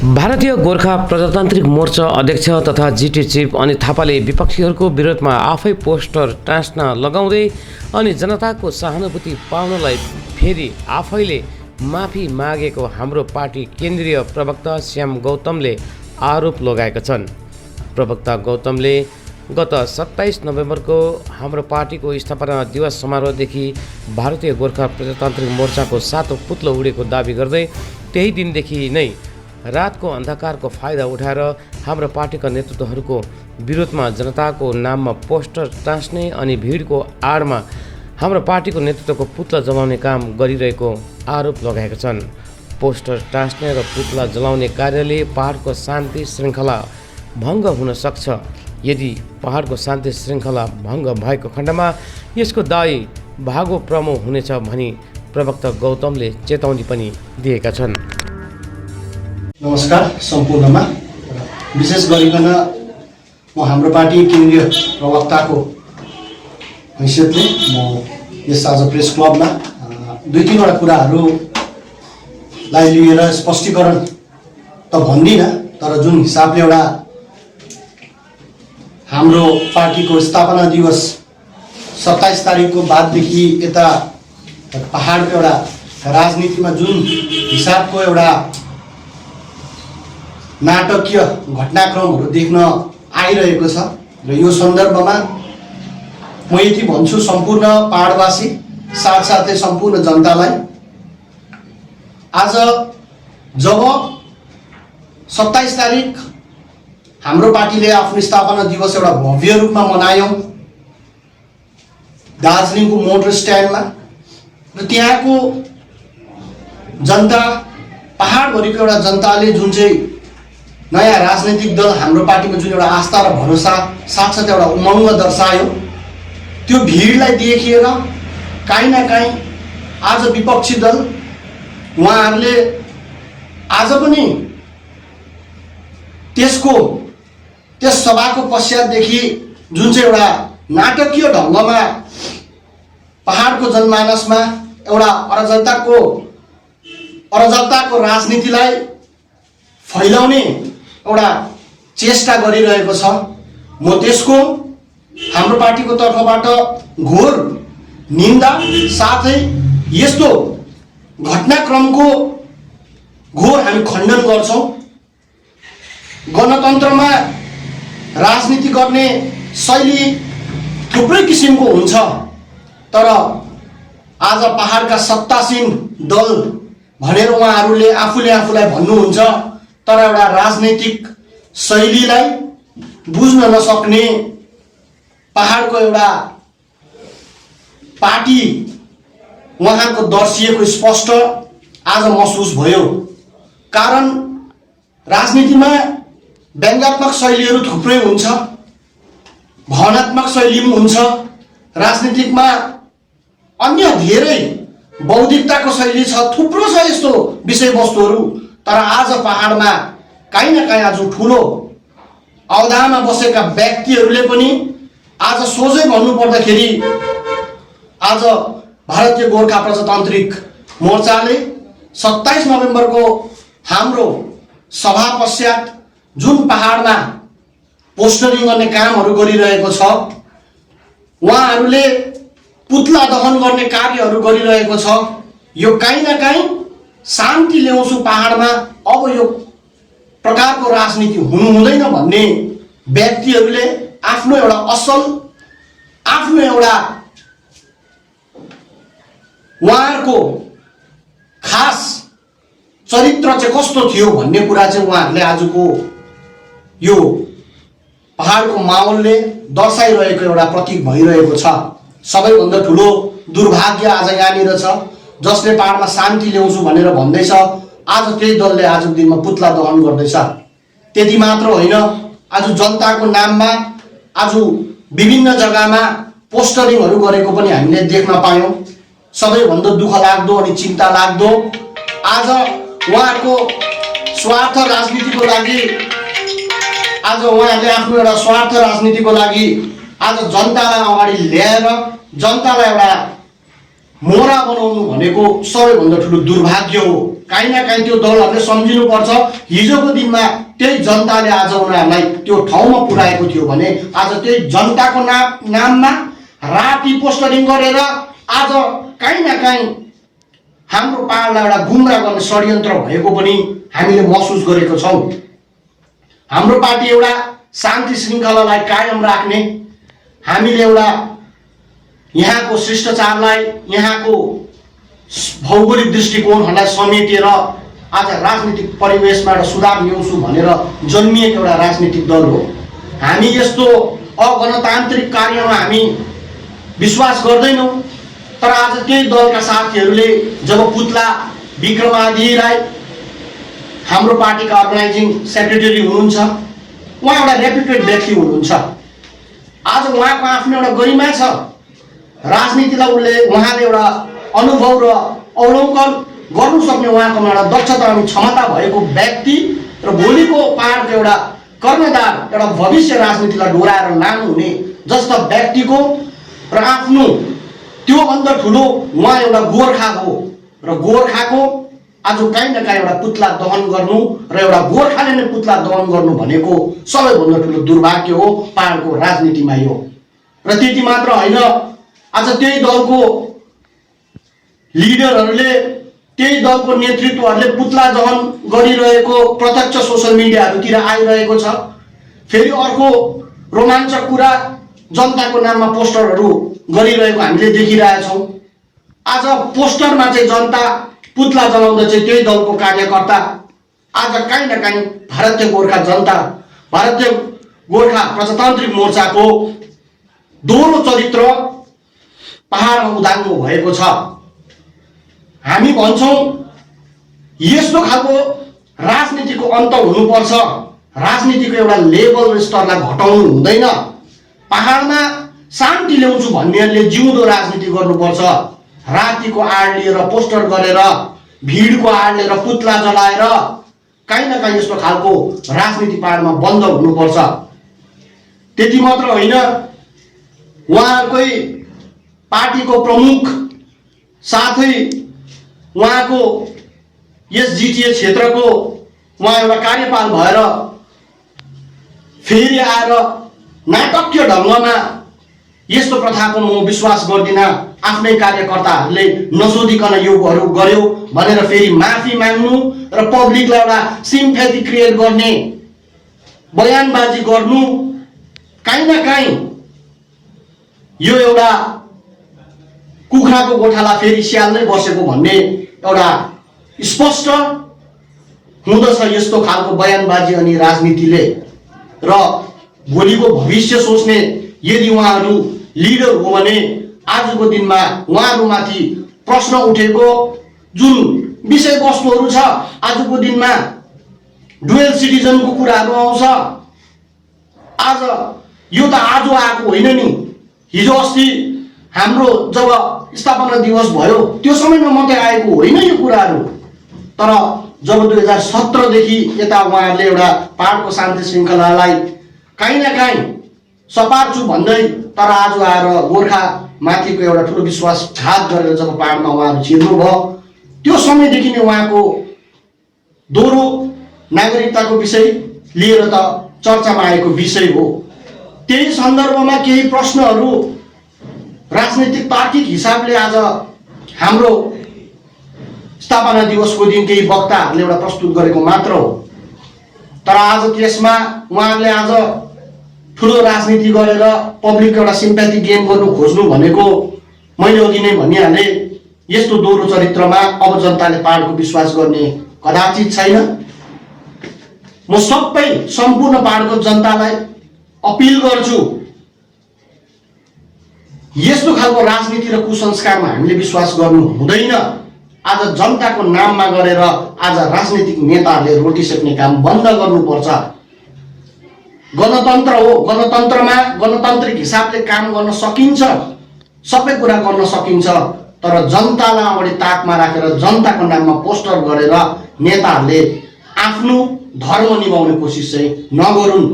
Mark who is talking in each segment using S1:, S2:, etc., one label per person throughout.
S1: भारतीय गोर्खा प्रजातान्त्रिक मोर्चा अध्यक्ष तथा जिटी चिफ अनित थापाले विपक्षीहरूको विरोधमा आफै पोस्टर टाँस्न लगाउँदै अनि जनताको सहानुभूति पाउनलाई फेरि आफैले माफी मागेको हाम्रो पार्टी केन्द्रीय प्रवक्ता श्याम गौतमले आरोप लगाएका छन्। प्रवक्ता गौतमले गत 27 नोभेम्बरको हाम्रो पार्टीको स्थापना दिवस समारोहदेखि भारतीय गोर्खा प्रजातान्त्रिक मोर्चाको 7औं पुत्लो उडेको दाबी गर्दै त्यही दिनदेखि नै रातको अन्धकारको फाइदा उठाएर हाम्रो पार्टीका नेतृत्वहरूको विरोधमा जनताको नाममा पोस्टर टाँस्ने अनि भिडको आडमा हाम्रो पार्टीको नेतृत्वको पुतला जलाउने काम गरिरहेको आरोप लगाएका छन्। पोस्टर टाँस्ने र पुतला जलाउने कार्यले पहाडको शान्ति श्रृङ्खला भङ्ग हुन सक्छ। यदि पहाडको शान्ति श्रृङ्खला भङ्ग भएको खण्डमा यसको दायी भागो प्रमो हुनेछ भनी प्रवक्ता गौतमले चेतावनी पनि दिएका छन्।
S2: नमस्कार सम्पूर्णमा, विशेष गरिकन म हाम्रो पार्टी केन्द्रीय प्रवक्ताको हैसियतले म यस आज प्रेस क्लबमा दुई तीनवटा कुराहरूलाई लिएर स्पष्टीकरण त भन्दिनँ, तर जुन हिसाबले एउटा हाम्रो पार्टीको स्थापना दिवस 27 तारिकको बाददेखि यता पहाडको एउटा राजनीतिमा जुन हिसाबको एउटा नाटकीय घटनाक्रमहरू देख्न आइरहेको छ र यो सन्दर्भमा म यति भन्छु, सम्पूर्ण पहाडवासी साथसाथै सम्पूर्ण जनतालाई, आज जब 27 तारिक हाम्रो पार्टीले आफ्नो स्थापना दिवस एउटा भव्य रूपमा मनायौँ दार्जिलिङको मोटर स्ट्यान्डमा, र त्यहाँको जनता, पहाडभरिको एउटा जनताले जुन चाहिँ नयाँ राजनैतिक दल हाम्रो पार्टीमा जुन एउटा आस्था र भरोसा साथसाथै एउटा उमङ्ग दर्शायो, त्यो भिडलाई देखेर काहीँ न काहीँ आज विपक्षी दल उहाँहरूले आज पनि त्यस सभाको पश्चातदेखि जुन चाहिँ एउटा नाटकीय ढङ्गमा पहाडको जनमानसमा एउटा अराजकताको राजनीतिलाई फैलाउने एउटा चेष्टा गरिरहेको छ। म त्यसको हाम्रो पार्टीको तर्फबाट घोर निन्दा साथै यस्तो घटनाक्रमको घोर हामी खण्डन गर्छौँ। गणतन्त्रमा राजनीति गर्ने शैली थुप्रै किसिमको हुन्छ, तर आज पहाडका सत्तासीन दल भनेर उहाँहरूले आफूलाई भन्नुहुन्छ, तर एउटा राजनैतिक शैलीलाई बुझ्न नसक्ने पहाडको एउटा पार्टी उहाँको दर्शिएको स्पष्ट आज महसुस भयो। कारण राजनीतिमा व्यङ्ग्यात्मक शैलीहरू थुप्रै हुन्छ, भावनात्मक शैली पनि हुन्छ, राजनीतिकमा अन्य धेरै बौद्धिकताको शैली छ, थुप्रो छ यस्तो विषयवस्तुहरू। तर आज पहाडमा काहीँ न काहीँ आज ठुलो अवधानमा बसेका व्यक्तिहरूले पनि आज सोझै भन्नुपर्दाखेरि आज भारतीय गोर्खा प्रजातान्त्रिक मोर्चाले 27 नोभेम्बरको हाम्रो सभा पश्चात जुन पहाडमा पोस्टरिङ गर्ने कामहरू गरिरहेको छ, उहाँहरूले पुतला दहन गर्ने कार्यहरू गरिरहेको छ, यो काहीँ न काहीँ शान्ति ल्याउँछु पहाडमा, अब यो प्रकारको राजनीति हुनु हुँदैन भन्ने व्यक्तिहरूले आफ्नो एउटा उहाँहरूको खास चरित्र चाहिँ कस्तो थियो भन्ने कुरा चाहिँ उहाँहरूले आजको यो पहाडको माहौलले दर्शाइरहेको एउटा प्रतीक भइरहेको छ। सबैभन्दा ठुलो दुर्भाग्य आज यहाँनिर छ, जसले पहाडमा शान्ति ल्याउँछु भनेर भन्दैछ, आज त्यही दलले आजको दिनमा पुतला दहन गर्दैछ। त्यति मात्र होइन, आज जनताको नाममा आज विभिन्न जग्गामा पोस्टरिङहरू गरेको पनि हामीले देख्न पायौँ। सबैभन्दा दुःख लाग्दो अनि चिन्ता लाग्दो, आज उहाँहरूको स्वार्थ राजनीतिको लागि, आज उहाँहरूले आफ्नो एउटा स्वार्थ राजनीतिको लागि आज जनतालाई अगाडि ल्याएर जनतालाई एउटा मोहरा बनाउनु भनेको सबैभन्दा ठुलो दुर्भाग्य हो। काहीँ न काहीँ त्यो दलहरूले सम्झिनुपर्छ। हिजोको दिनमा त्यही जनताले आज उनीहरूलाई त्यो ठाउँमा पुर्याएको थियो भने आज त्यही जनताको नाममा राति पोस्टरिङ गरेर आज काहीँ न काहीँ हाम्रो पहाडलाई एउटा गुमराह गर्ने षड्यन्त्र भएको पनि हामीले महसुस गरेको छौँ। हाम्रो पार्टी एउटा शान्ति श्रृङ्खलालाई कायम राख्ने, हामीले एउटा यहाँको शिष्टाचारलाई, यहाँको भौगोलिक दृष्टिकोणहरूलाई समेटेर आज राजनीतिक परिवेशमा एउटा सुधार ल्याउँछु भनेर जन्मिएको एउटा राजनीतिक दल हो। हामी यस्तो अगणतान्त्रिक कार्यमा हामी विश्वास गर्दैनौँ। तर आज त्यही दलका साथीहरूले जब पुतला विक्रमादित्य राई हाम्रो पार्टीका अर्गनाइजिङ सेक्रेटरी हुनुहुन्छ, उहाँ एउटा रेप्युटेड व्यक्ति हुनुहुन्छ। आज उहाँको आफ्नो एउटा गरिमा छ, राजनीतिलाई उहाँले एउटा अनुभव र अवलोकन गर्नु सक्ने उहाँकोमा एउटा दक्षता अनि क्षमता भएको व्यक्ति र भोलिको पहाडको एउटा कर्णधार, एउटा भविष्य राजनीतिलाई डोराएर लानुहुने जस्ता व्यक्तिको र आफ्नो त्योभन्दा ठुलो उहाँ एउटा गोर्खा हो र गोर्खाको आज काहीँ न काहीँ एउटा पुतला दहन गर्नु र एउटा गोर्खाले नै पुतला दहन गर्नु भनेको सबैभन्दा ठुलो दुर्भाग्य हो पहाडको राजनीतिमा यो। र त्यति मात्र होइन, आज त्यही दलको लिडरहरूले, त्यही दलको नेतृत्वहरूले पुतला दहन गरिरहेको प्रत्यक्ष सोसल मिडियाहरूतिर आइरहेको छ। फेरि अर्को रोमाञ्चक कुरा, जनताको नाममा पोस्टरहरू गरिरहेको हामीले देखिरहेछौँ। आज पोस्टरमा चाहिँ जनता, पुतला जलाउँदा चाहिँ त्यही दलको कार्यकर्ता। आज काहीँ न काहीँ भारतीय गोर्खा जनता, भारतीय गोर्खा प्रजातान्त्रिक मोर्चाको दोहोरो चरित्र पहाडमा उदाङ्गो भएको छ। हामी भन्छौँ यस्तो खालको राजनीतिको अन्त हुनुपर्छ। राजनीतिको एउटा लेभल र स्तरलाई घटाउनु हुँदैन। पहाडमा शान्ति ल्याउँछु भन्नेहरूले जिउँदो राजनीति गर्नुपर्छ। रातिको आड लिएर पोस्टर गरेर, भिडको आड लिएर पुतला जलाएर काहीँ न काहीँ यस्तो खालको राजनीति पहाडमा बन्द हुनुपर्छ। त्यति मात्र होइन, उहाँकै पार्टीको प्रमुख साथै उहाँको यस जिटिए क्षेत्रको उहाँ एउटा कार्यपाल भएर फेरि आएर नाटकीय ढङ्गमा यस्तो प्रथाको म विश्वास गर्दिनँ, आफ्नै कार्यकर्ताहरूले नसोधिकन योहरू गर्यो भनेर फेरि माफी माग्नु र पब्लिकलाई एउटा सिम्प्याथी क्रिएट गर्ने बयानबाजी गर्नु, काहीँ न काहीँ यो एउटा कुखुराको गोठाला फेरि स्याल नै बसेको भन्ने एउटा स्पष्ट हुँदछ यस्तो खालको बयानबाजी अनि राजनीतिले। र भोलिको भविष्य सोच्ने यदि उहाँहरू लिडर हो भने आजको दिनमा उहाँहरूमाथि प्रश्न उठेको जुन विषयवस्तुहरू छ, आजको दिनमा डुएल सिटिजनको कुराहरू आउँछ। आज यो त आज आएको होइन नि, हिजो अस्ति हाम्रो जब स्थापना दिवस भयो त्यो समयमा मात्रै आएको होइन यो कुराहरू। तर जब 2017 देखि यता उहाँहरूले एउटा पहाडको शान्ति श्रृङ्खलालाई काहीँ न काहीँ सपार्छु भन्दै, तर आज आएर गोर्खा माथिको एउटा ठुलो विश्वासघात गरेर जब पहाडमा उहाँहरू छिर्नुभयो, त्यो समयदेखि नै उहाँको दोहोरो नागरिकताको विषय लिएर त चर्चामा आएको विषय हो। त्यही सन्दर्भमा केही प्रश्नहरू राजनीतिक तार्किक हिसाबले आज हाम्रो स्थापना दिवसको दिन केही वक्ताहरूले एउटा प्रस्तुत गरेको मात्र हो। तर आज त्यसमा उहाँहरूले आज ठुलो राजनीति गरेर पब्लिकको एउटा सिम्प्याथी गेन गर्नु खोज्नु भनेको मैले अघि नै भनिहालेँ, यस्तो दोहोरो चरित्रमा अब जनताले पहाडको विश्वास गर्ने कदाचित छैन। म सबै सम्पूर्ण पहाडको जनतालाई अपिल गर्छु, यस्तो खालको राजनीति र कुसंस्कारमा हामीले विश्वास गर्नु हुँदैन। आज जनताको नाममा गरेर आज राजनीतिक नेताहरूले रोटी सेक्ने काम बन्द गर्नुपर्छ। गणतन्त्र हो, गणतन्त्रमा गणतान्त्रिक हिसाबले काम गर्न सकिन्छ, सबै कुरा गर्न सकिन्छ। तर जनतालाई अगाडि ताकमा राखेर जनताको नाममा पोस्टर गरेर नेताहरूले आफ्नो धर्म निभाउने कोसिस चाहिँ नगरून्।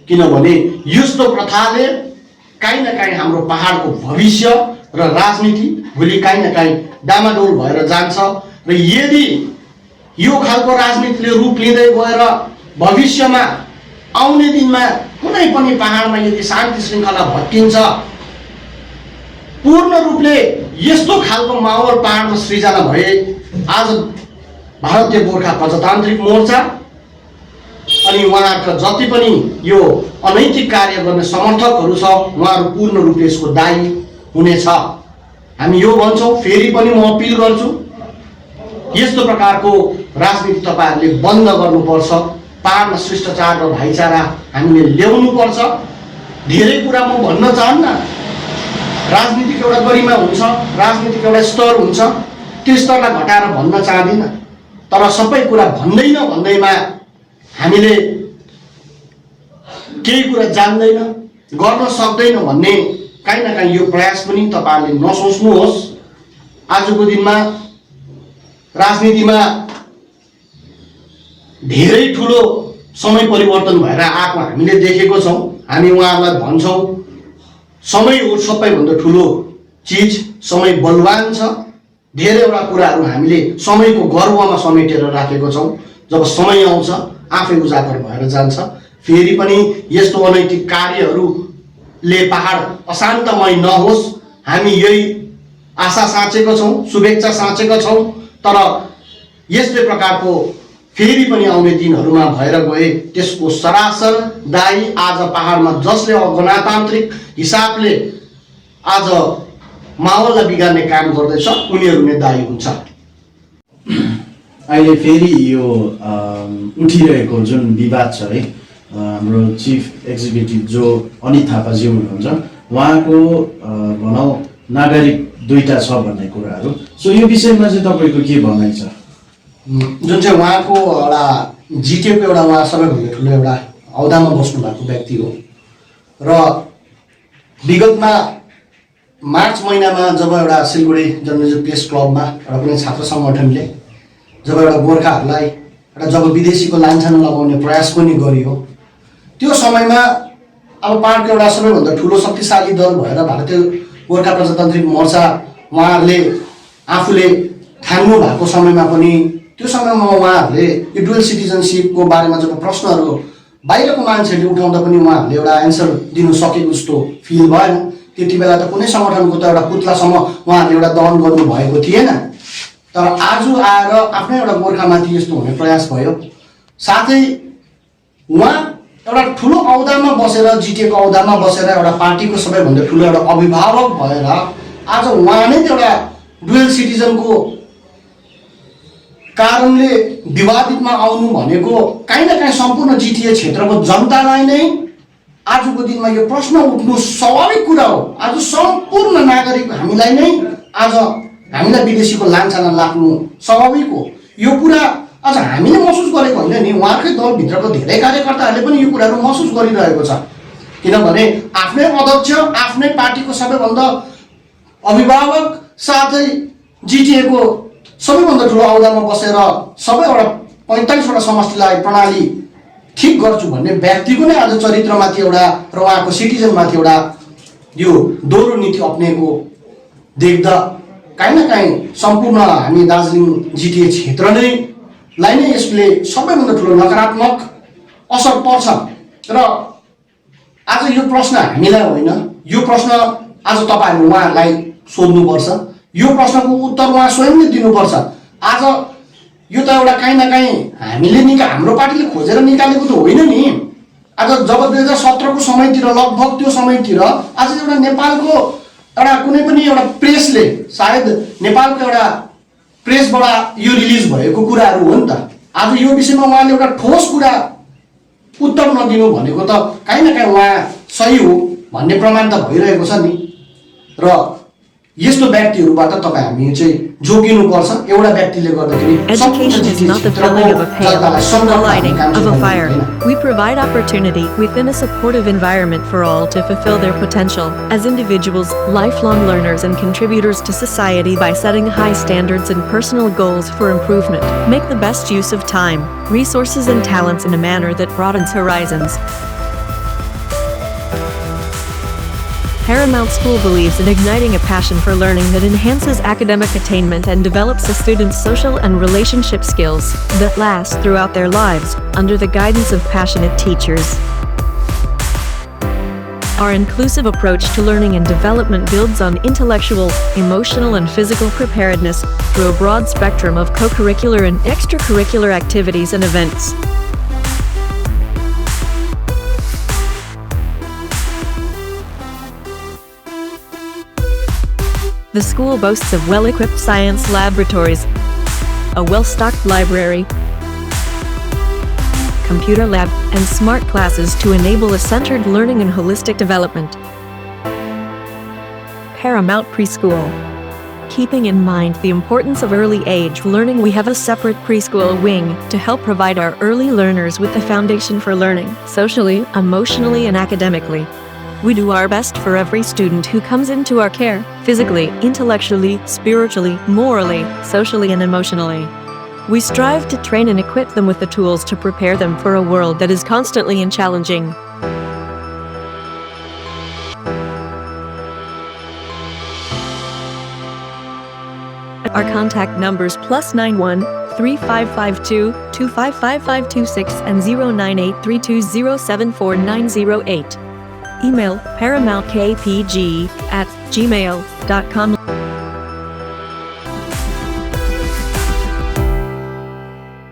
S2: किनभने यस्तो प्रथाले काहीँ न काहीँ हाम्रो पहाडको भविष्य र राजनीति भोलि काहीँ न काहीँ डामाडोल भएर जान्छ। र यदि यो खालको राजनीतिले रूप लिँदै गएर भविष्यमा आउने दिनमा कुनै पनि पहाडमा यदि शान्ति श्रृङ्खला भत्किन्छ, पूर्ण रूपले यस्तो खालको माहौल पहाडमा सृजना भए आज भारतीय गोर्खा प्रजातान्त्रिक मोर्चा अनि उहाँहरूका जति पनि यो अनैतिक कार्य गर्ने समर्थकहरू छ, उहाँहरू पूर्ण रूपले यसको दायी हुनेछ। हामी यो भन्छौँ, फेरि पनि म अपिल गर्छु, यस्तो प्रकारको राजनीति तपाईँहरूले बन्द गर्नुपर्छ। पहाडमा शिष्टाचार र भाइचारा हामीले ल्याउनुपर्छ। धेरै कुरा म भन्न चाहन्न, राजनीतिको एउटा गरिमा हुन्छ, राजनीतिको एउटा स्तर हुन्छ, त्यो स्तरलाई घटाएर भन्न चाहदिनँ। तर सबै कुरा भन्दैन भन्दैमा हामीले केही कुरा जान्दैन, गर्न सक्दैन भन्ने काहीँ न काहीँ यो प्रयास पनि तपाईँहरूले नसोच्नुहोस्। आजको दिनमा राजनीतिमा धेरै ठुलो समय परिवर्तन भएर आएको हामीले देखेको छौँ। हामी उहाँहरूलाई भन्छौँ, समय हो सबैभन्दा ठुलो चिज, समय बलवान छ। धेरैवटा कुराहरू हामीले समयको गर्वमा समेटेर राखेको छौँ। जब समय आउँछ आफै उजागर भएर जान्छ। फेरि पनि यस्तो अनैतिक कार्यहरूले पहाड अशान्तमय नहोस्, हामी यही आशा साँचेको छौँ, शुभेच्छा साँचेका छौँ। तर यस्तै प्रकारको फेरि पनि आउने दिनहरूमा भएर गए त्यसको सरासर दायी आज पहाडमा जसले गणतान्त्रिक हिसाबले आज माहौललाई बिगार्ने काम गर्दैछ उनीहरू नै दायी हुन्छ।
S3: अहिले फेरि यो उठिरहेको जुन विवाद छ है, हाम्रो चिफ एक्जिक्युटिभ जो अनित थापाजी हुनुहुन्छ, उहाँको भनौँ नागरिक दुईटा छ भन्ने कुराहरू, सो यो विषयमा चाहिँ तपाईँको के भनाइ छ?
S2: जुन चाहिँ उहाँको एउटा जिटिएको एउटा उहाँ सबैभन्दा ठुलो एउटा अहदामा बस्नु भएको व्यक्ति हो र विगतमा मार्च महिनामा जब एउटा सिलगढी जर्नलिजम प्रेस क्लबमा एउटा कुनै छात्र सङ्गठनले जब एउटा गोर्खाहरूलाई एउटा जब विदेशीको लान्छना लगाउने प्रयास पनि गरियो, त्यो समयमा अब पहाडको एउटा सबैभन्दा ठुलो शक्तिशाली दल भएर भारतीय गोर्खा प्रजातान्त्रिक मोर्चा उहाँहरूले आफूले ठान्नु भएको समयमा पनि त्यो समयमा उहाँहरूले यो डुअल सिटिजनसिपको बारेमा जब प्रश्नहरू बाहिरको मान्छेहरूले उठाउँदा पनि उहाँहरूले एउटा एन्सर दिनु सकेको जस्तो फिल भएन। त्यति बेला त कुनै सङ्गठनको त एउटा पुत्लासम्म उहाँहरूले एउटा दहन गर्नुभएको थिएन। तर आज आएर आफ्नै एउटा गोर्खामाथि यस्तो हुने प्रयास भयो। साथै उहाँ एउटा ठुलो औदामा बसेर, जिटिएको औदामा बसेर एउटा पार्टीको सबैभन्दा ठुलो एउटा अभिभावक भएर आज उहाँ नै एउटा डुअल सिटिजनको कारणले विवादितमा आउनु भनेको काहीँ न काहीँ सम्पूर्ण जिटिए क्षेत्रको जनतालाई नै आजको दिनमा यो प्रश्न उठ्नु स्वाभाविक कुरा हो। आज सम्पूर्ण नागरिक हामीलाई नै आज हामीलाई विदेशीको लान्छना लाग्नु स्वाभाविक हो। यो कुरा आज हामीले महसुस गरेको होइन नि, उहाँकै दलभित्रको धेरै कार्यकर्ताहरूले पनि यो कुराहरू महसुस गरिरहेको छ। किनभने आफ्नै अध्यक्ष, आफ्नै पार्टीको सबैभन्दा अभिभावक, साथै जिटिएको सबैभन्दा ठुलो औदामा बसेर सबैवटा 45वटा समष्टिलाई प्रणाली ठिक गर्छु भन्ने व्यक्तिको नै आज चरित्रमाथि एउटा र उहाँको सिटिजनमाथि एउटा यो दोहोरो नीति अप्नाएको देख्दा काहीँ न काहीँ सम्पूर्ण हामी दार्जिलिङ जिटिए क्षेत्र लाई नै यसले सबैभन्दा ठुलो नकारात्मक असर पर्छ। र आज यो प्रश्न हामीलाई होइन, यो प्रश्न आज तपाईँहरू उहाँहरूलाई सोध्नुपर्छ। यो प्रश्नको उत्तर उहाँ स्वयंले दिनुपर्छ। आज यो त एउटा काहीँ न काहीँ हामीले हाम्रो पार्टीले खोजेर निकालेको त होइन नि। आज जब 2017को समयतिर, लगभग त्यो समयतिर आज एउटा नेपालको एउटा कुनै पनि एउटा प्रेसले, सायद नेपालको एउटा प्रेसबाट यो रिलिज भएको कुराहरू हो नि त। आज यो विषयमा उहाँले एउटा ठोस कुरा उत्तर नदिनु भनेको त काहीँ न काहीँ उहाँ सही हो भन्ने प्रमाण त भइरहेको छ नि। र यस्तो व्यक्तिहरूबाट तपाईँ हामी चाहिँ जोगिनुपर्छ। एउटा व्यक्तिले गर्दाखेरि
S4: Education is not the filling of a pail, it's the lighting of a fire. We provide opportunity within a supportive environment for all to fulfill their potential as individuals, lifelong learners and contributors to society by setting high standards and personal goals for improvement. Make the best use of time, resources and talents in a manner that broadens horizons. Paramount School believes in igniting a passion for learning that enhances academic attainment and develops a student's social and relationship skills that last throughout their lives, under the guidance of passionate teachers. Our inclusive approach to learning and development builds on intellectual, emotional, and physical preparedness through a broad spectrum of co-curricular and extracurricular activities and events. The school boasts of well-equipped science laboratories, a well-stocked library, computer lab, and smart classes to enable a centered learning and holistic development. Paramount Preschool. Keeping in mind the importance of early age learning, we have a separate preschool wing to help provide our early learners with the foundation for learning, socially, emotionally, and academically. We do our best for every student who comes into our care, physically, intellectually, spiritually, morally, socially, and emotionally. We strive to train and equip them with the tools to prepare them for a world that is constantly and challenging. Our contact numbers +91 3552 255526 and 09832074908. Email paramountKPG@gmail.com.